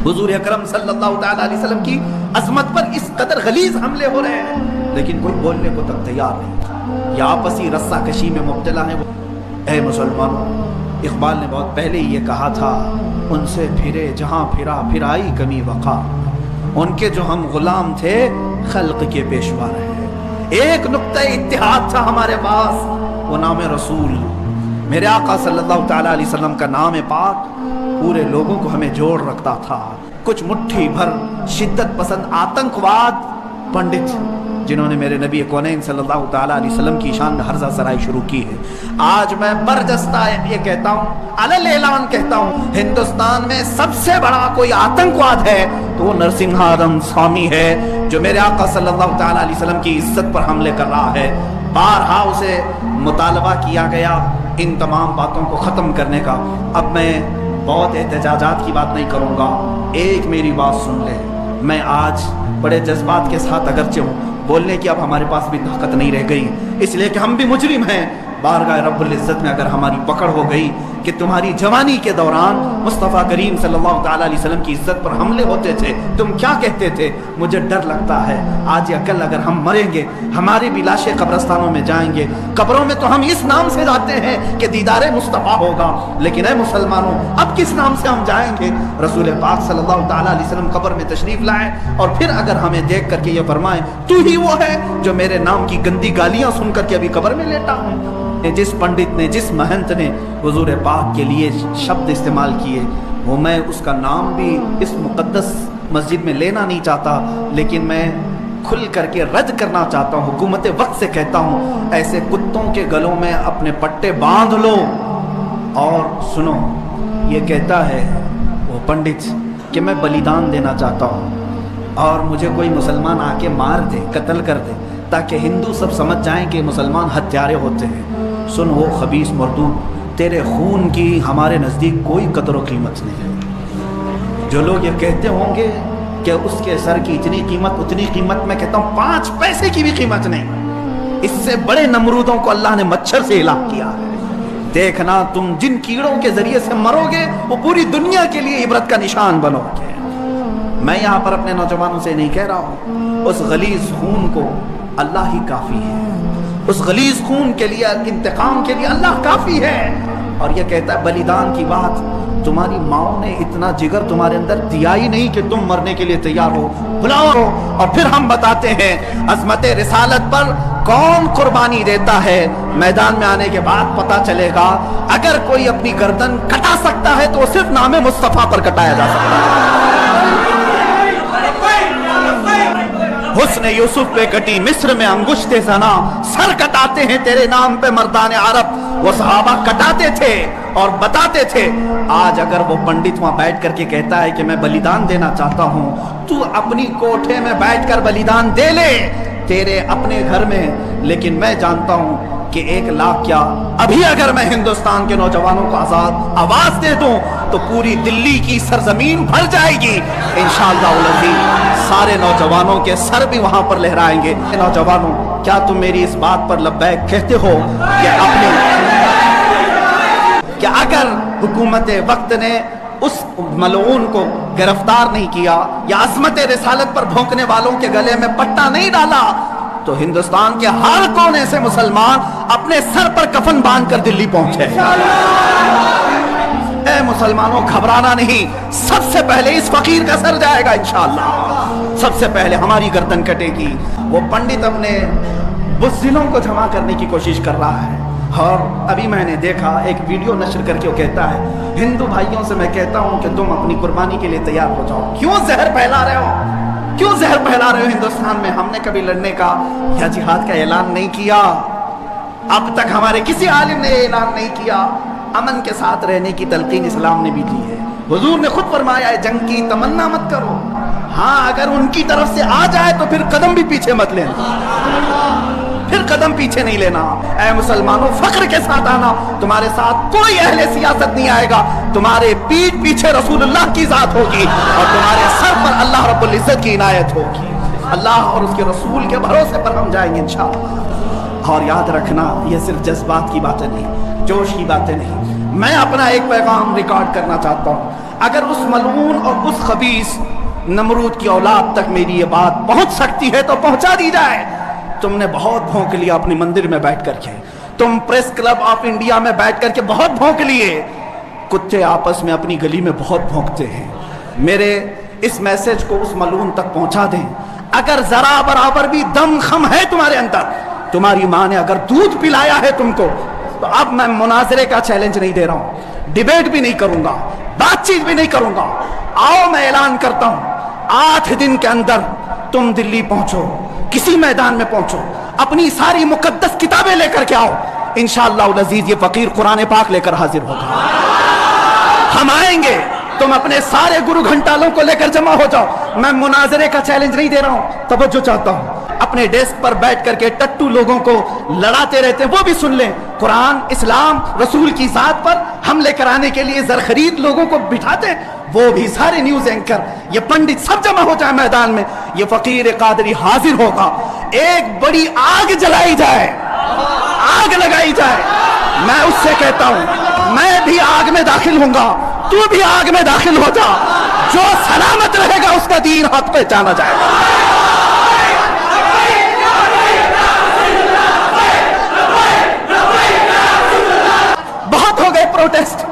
حضور اکرم صلی اللہ تعالی علیہ وسلم کی عظمت پر اس قدر غلیظ حملے ہو رہے ہیں، لیکن کوئی بولنے کو تک تیار نہیں، یا آپسی رسہ کشی میں مبتلا ہے۔ اے مسلمانوں، اقبال نے بہت پہلے یہ کہا تھا، ان سے پھرے جہاں پھرا پھر آئی کمی وقا، ان کے جو ہم غلام تھے خلق کے پیشوا رہے۔ ایک نقطہ اتحاد تھا ہمارے پاس، وہ نام رسول، میرے آقا صلی اللہ تعالی علیہ وسلم کا نام پاک پورے لوگوں کو ہمیں جوڑ رکھتا تھا۔ کچھ مٹھی بھر شدت پسند آتنکواد پنڈت جنہوں نے میرے نبی کونین صلی اللہ تعالی علیہ وسلم کی شان میں ہرزہ سرائی شروع کی ہے، آج میں برجستہ یہ کہتا ہوں، علل اعلان کہتا ہوں، ہندوستان میں سب سے بڑا کوئی آتنکواد ہے تو وہ نرسنگھارم سوامی ہے، جو میرے آقا صلی اللہ تعالی علیہ وسلم کی عزت پر حملے کر رہا ہے۔ بارہا اسے مطالبہ کیا گیا ان تمام باتوں کو ختم کرنے کا۔ اب میں بہت احتجاجات کی بات نہیں کروں گا، ایک میری بات سن لے، میں آج بڑے جذبات کے ساتھ اگرچہ ہوں، بولنے کی اب ہمارے پاس بھی طاقت نہیں رہ گئی، اس لیے کہ ہم بھی مجرم ہیں۔ بارگاہ رب العزت میں اگر ہماری پکڑ ہو گئی کہ تمہاری جوانی کے دوران مصطفیٰ کریم صلی اللہ تعالیٰ علیہ وسلم کی عزت پر حملے ہوتے تھے، تم کیا کہتے تھے، مجھے ڈر لگتا ہے آج یا کل اگر ہم مریں گے، ہماری بھی لاشیں قبرستانوں میں جائیں گے، قبروں میں تو ہم اس نام سے جاتے ہیں کہ دیدار مصطفیٰ ہوگا، لیکن اے مسلمانوں اب کس نام سے ہم جائیں گے؟ رسول پاک صلی اللہ تعالیٰ علیہ وسلم قبر میں تشریف لائے اور پھر اگر ہمیں دیکھ کر کے یہ فرمائیں تو ہی وہ ہے جو میرے نام کی گندی گالیاں سن کر کے ابھی قبر میں لیٹا ہوں۔ جس پنڈت نے، جس مہنت نے حضور پاک کے لیے شبد استعمال کیے، وہ میں اس کا نام بھی اس مقدس مسجد میں لینا نہیں چاہتا، لیکن میں کھل کر کے رد کرنا چاہتا ہوں، حکومت وقت سے کہتا ہوں، ایسے کتوں کے گلوں میں اپنے پٹے باندھ لو۔ اور سنو، یہ کہتا ہے وہ پنڈت کہ میں بلیدان دینا چاہتا ہوں اور مجھے کوئی مسلمان آ کے مار دے، قتل کر دے، تاکہ ہندو سب سمجھ جائیں کہ مسلمان ہتھیارے ہوتے ہیں۔ سن وہ خبیث مردود، تیرے خون کی ہمارے نزدیک کوئی قدر و قیمت نہیں ہے۔ جو لوگ یہ کہتے ہوں گے کہ اس کے سر کی اتنی قیمت، اتنی قیمت، میں کہتا ہوں 5 پیسے کی بھی قیمت نہیں۔ اس سے بڑے نمرودوں کو اللہ نے مچھر سے ہلاک کیا ہے۔ دیکھنا تم جن کیڑوں کے ذریعے سے مرو گے وہ پوری دنیا کے لیے عبرت کا نشان بنو گے۔ میں یہاں پر اپنے نوجوانوں سے نہیں کہہ رہا ہوں، اس غلیظ خون کو اللہ ہی کافی ہے، اس غلیظ خون کے لیے، انتقام کے لیے اللہ کافی ہے۔ اور یہ کہتا ہے بلیدان کی بات، تمہاری ماں نے اتنا جگر تمہارے اندر دیا ہی نہیں کہ تم مرنے کے لیے تیار ہو، بلاؤ۔ اور پھر ہم بتاتے ہیں عظمت رسالت پر کون قربانی دیتا ہے، میدان میں آنے کے بعد پتا چلے گا۔ اگر کوئی اپنی گردن کٹا سکتا ہے تو وہ صرف نام مصطفیٰ پر کٹایا جا سکتا ہے۔ حسن یوسف پہ کٹی مصر میں انگشت زنا، سر کٹاتے ہیں تیرے نام پہ مردان عرب، وہ صحابہ کٹاتے تھے اور بتاتے تھے۔ آج اگر وہ پنڈت وہاں بیٹھ کر کے کہتا ہے کہ میں بلیدان دینا چاہتا ہوں، تو اپنی کوٹھے میں بیٹھ کر بلیدان دے لے تیرے اپنے گھر میں، لیکن میں جانتا ہوں کہ 1 لاکھ کیا، ابھی اگر میں ہندوستان کے نوجوانوں کو آزاد آواز دے دوں تو پوری دلی کی سرزمین بھر جائے گی انشاءاللہ العزیز، سارے نوجوانوں کے سر بھی وہاں پر لہرائیں گے۔ نوجوانوں، کیا تم میری اس بات پر لبیک کہتے ہو کہ اگر حکومت وقت نے اس ملعون کو گرفتار نہیں کیا یا عظمت رسالت پر بھونکنے والوں کے گلے میں پٹا نہیں ڈالا تو ہندوستان کے ہر کونے سے مسلمان اپنے سر پر کفن باندھ کر دلی پہنچے۔ اے مسلمانوں، گھبرانا نہیں، سب سے پہلے اس فقیر کا سر جائے گا انشاءاللہ، سب سے پہلے ہماری گردن کٹے گی۔ وہ پنڈت اپنے بزدلوں کو جمع کرنے کی کوشش کر رہا ہے، اور ابھی میں نے دیکھا ایک ویڈیو نشر کر کے وہ کہتا ہے، ہندو بھائیوں سے میں کہتا ہوں کہ تم اپنی قربانی کے لیے تیار ہو جاؤ۔ کیوں زہر پھیلا رہے ہو، کیوں زہر پھیلا رہے ہو ہندوستان میں؟ ہم نے کبھی لڑنے کا یا جہاد کا اعلان نہیں کیا، اب تک ہمارے کسی عالم نے اعلان نہیں کیا۔ امن کے ساتھ رہنے کی تلقین اسلام نے بھی دی ہے، حضور نے خود فرمایا ہے جنگ کی تمنا مت کرو، ہاں اگر ان کی طرف سے آ جائے تو پھر قدم بھی پیچھے مت لینا، پھر قدم پیچھے نہیں لینا۔ اے مسلمانوں، فخر کے ساتھ آنا، تمہارے ساتھ کوئی اہل سیاست نہیں آئے گا، تمہارے پیٹھ پیچھے رسول اللہ کی ذات ہوگی اور تمہارے سر پر اللہ رب العزت کی عنایت ہوگی۔ اللہ اور اس کے رسول کے بھروسے پر ہم جائیں گے انشاءاللہ۔ اور یاد رکھنا، یہ صرف جذبات کی باتیں نہیں، جوش کی باتیں نہیں، میں اپنا ایک پیغام ریکارڈ کرنا چاہتا ہوں. اگر اس ملعون اور اس خبیث نمرود کی اولاد تک میری یہ بات پہنچ سکتی ہے تو پہنچا دی جائے. تم نے بہت بھونک لیا اپنی مندر میں بیٹھ کر کے, تم پریس کلب آف انڈیا میں بیٹھ کر کے بہت بھونک لیے. کتے آپس میں اپنی گلی میں بہت بھونکتے ہیں. میرے اس میسج کو اس ملعون تک پہنچا دیں. اگر ذرا برابر بھی دم خم ہے تمہارے اندر, تمہاری ماں نے اگر دودھ پلایا ہے تم کو, تو اب میں مناظرے کا چیلنج نہیں دے رہا ہوں, ڈیبیٹ بھی نہیں کروں گا, بات چیت بھی نہیں کروں گا. آؤ میں اعلان کرتا ہوں, 8 دن کے اندر تم دلی پہنچو, کسی میدان میں پہنچو, اپنی ساری مقدس کتابیں لے کر کے آؤ. انشاءاللہ العزیز یہ فقیر قرآن پاک لے کر حاضر ہوگا. ہم آئیں گے, تم اپنے سارے گرو گھنٹالوں کو لے کر جمع ہو جاؤ. میں مناظرے کا چیلنج نہیں دے رہا ہوں, توجہ چاہتا ہوں. اپنے ڈیسک پر بیٹھ کر کے ٹٹو لوگوں کو لڑاتے رہتے ہیں, وہ بھی سن لیں. قرآن, اسلام, رسول کی ذات پر حملے کرانے کے لیے زرخرید لوگوں کو بٹھاتے ہیں, وہ بھی سارے نیوز اینکر, یہ پنڈت سب جمع ہو جائے میدان میں. یہ فقیر قادری حاضر ہوگا. ایک بڑی آگ جلائی جائے, آگ لگائی جائے. میں اس سے کہتا ہوں میں بھی آگ میں داخل ہوں گا, تو بھی آگ میں داخل ہو جا. جو سلامت رہے گا اس کا دین حق پہچانا جائے گا. بہت ہو گئے پروٹیسٹ,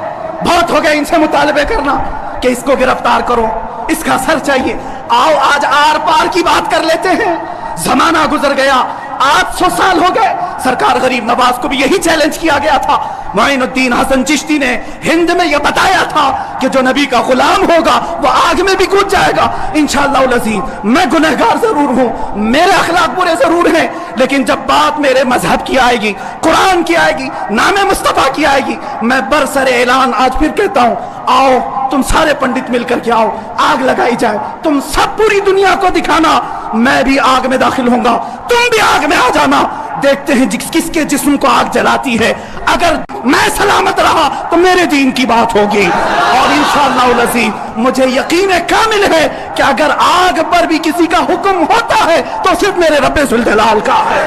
بہت ہو گئے ان سے مطالبے کرنا کہ اس کو گرفتار کرو, اس کا سر چاہیے. آؤ آج آر پار کی بات کر لیتے ہیں. زمانہ گزر گیا, 800 سال ہو گئے. سرکار غریب نواز کو بھی یہی چیلنج کیا گیا تھا. معین الدین حسن چشتی نے ہند میں یہ بتایا تھا کہ جو نبی کا غلام ہوگا وہ آگ میں بھی کود جائے گا. انشاءاللہ العزیز میں گنہگار ضرور ہوں, میرے اخلاق برے ضرور ہیں, لیکن جب بات میرے مذہب کی آئے گی, قرآن کی آئے گی, نام مصطفیٰ کی آئے گی, میں برسر اعلان آج پھر کہتا ہوں, آؤ تم سارے پنڈت مل کر کے آؤ, آگ لگائی جائے. تم سب پوری دنیا کو دکھانا میں بھی آگ میں داخل ہوں گا, تم بھی آگ میں آ جانا. دیکھتے ہیں کس کے جسم کو آگ جلاتی ہے. اگر میں سلامت رہا تو میرے دین کی بات ہوگی, اور انشاءاللہ العزیز مجھے یقین کامل ہے کہ اگر آگ پر بھی کسی کا حکم ہوتا ہے تو صرف میرے رب ذوالجلال کا ہے,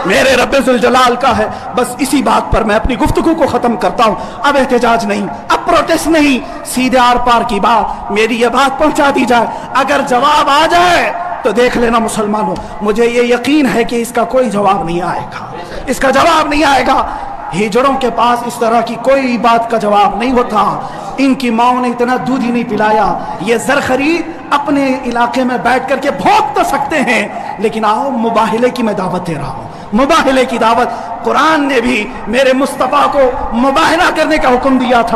میرے رب ذوالجلال کا ہے. بس اسی بات پر میں اپنی گفتگو کو ختم کرتا ہوں. اب احتجاج نہیں, اب پروٹیسٹ نہیں, سیدھے آر پار کی بات, میری یہ بات پہنچا دی جائے. اگر جواب آ جائے تو دیکھ لینا مسلمانوں, مجھے یہ یقین ہے کہ اس کا کوئی جواب نہیں آئے گا, اس کا جواب نہیں آئے گا. ہجڑوں کے پاس اس طرح کی کوئی بات کا جواب نہیں ہوتا. ان کی ماؤں نے اتنا دودھ ہی نہیں پلایا. یہ زرخرید اپنے علاقے میں بیٹھ کر کے بھونک تو سکتے ہیں, لیکن آؤ مباہلے کی میں دعوت دے رہا ہوں, مباہلے کی دعوت. قرآن نے بھی میرے مصطفیٰ کو مباہلہ کرنے کا حکم دیا تھا.